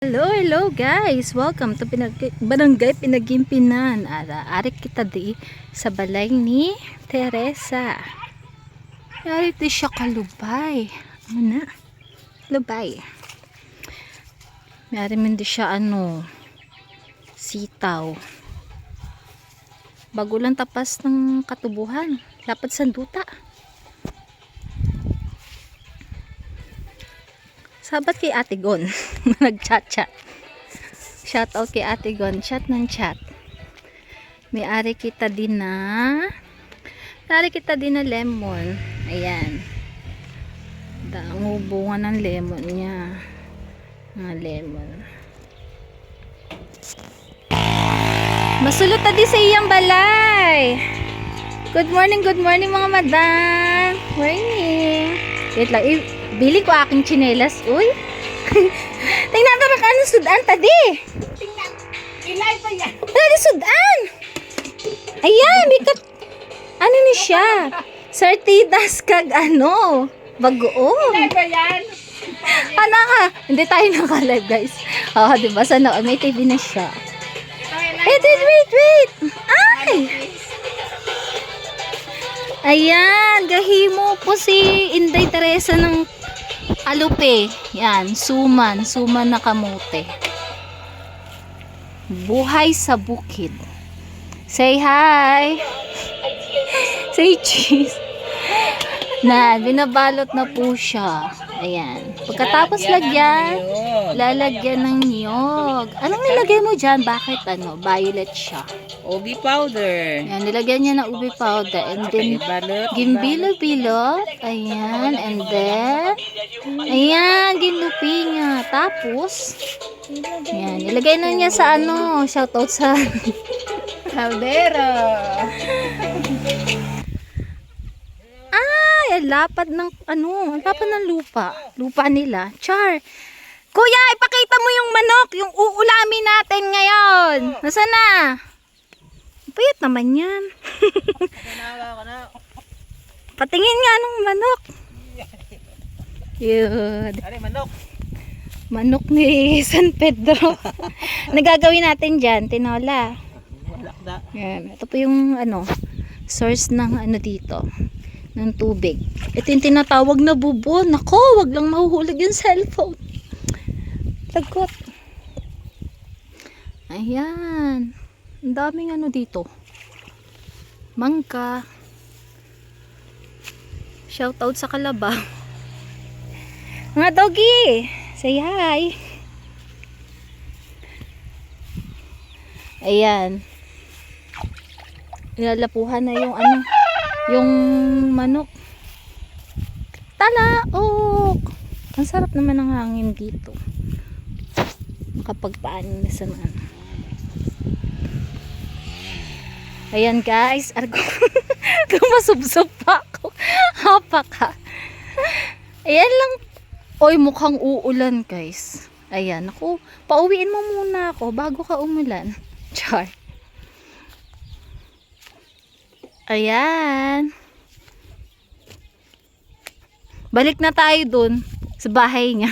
Hello guys! Welcome to Barangay Pinagimpinan. Ari kita di sa balay ni Teresa. Ari di siya kalubay. Ano na? Lubay. Ari man di siya sitaw. Bago lang tapas ng katubuhan. Dapat sanduta. Sabat kay Ate Gon. Nag-chat-chat. Shout out kay Ate Gon. Chat ng chat. May-ari kita din na lemon. Ayan. Bunga ng lemon niya. Mga lemon. Masulot di sa iyang balay. Good morning mga madam. Morning. Wait lang. Bili ko aking tsinelas. Uy. Tingnan ka baka anong sudan tadi. Tingnan. Ilay pa yan. Ano sudan? Ayan. Bikat. Ano ni siya? Sartidas kag bagoong. Ilay pa yan. Ano ka? Hindi tayo naka-live guys. Diba? Sana may TV na siya. Wait. Ay! Ayan. Gahimo po si Inday Teresa ng alupe. Yan. Suman na kamote. Buhay sa bukid. Say hi. Say cheese. Binabalot na po siya. Ayan. Pagkatapos lalagyan ng niyog. Anong nilagay mo dyan? Bakit violet siya? Ubi powder. Ayan, nilagyan niya ng ubi powder. And then, gimbilot-bilot. Ayan. And then, ayan, ginupi niya. Tapos, ayan, nilagay na niya sa shoutout sa Caldero. lapad ng lapad ng lupa nila. Char. Kuya, ipakita mo yung manok, yung uulamin natin ngayon. Nasaan na? Payat naman yan. Patingin nga ng manok. Yun. Ano manok? Manok ni San Pedro. Nagagawin natin dyan, tinola. Yan. Ito po yung source ng dito. Ng tubig. Ito yung tinatawag na bubon. Nako, wag lang mahuhulog yung cellphone. Lagot. Ayan. Ang daming dito. Mangka. Shoutout sa Kalabaw. Mga doggy. Say hi. Ayan. Ilalapuhan na yung yung manok. Talaok. Ang sarap naman ng hangin dito. Makapagpaanin na sa Ayan guys. Masubsob pa ako. Hapa ka. Ayan lang. Oy, mukhang uulan guys. Ayan. Ako, pauwiin mo muna ako bago ka umulan. Char. Ayan. Balik na tayo dun sa bahay niya.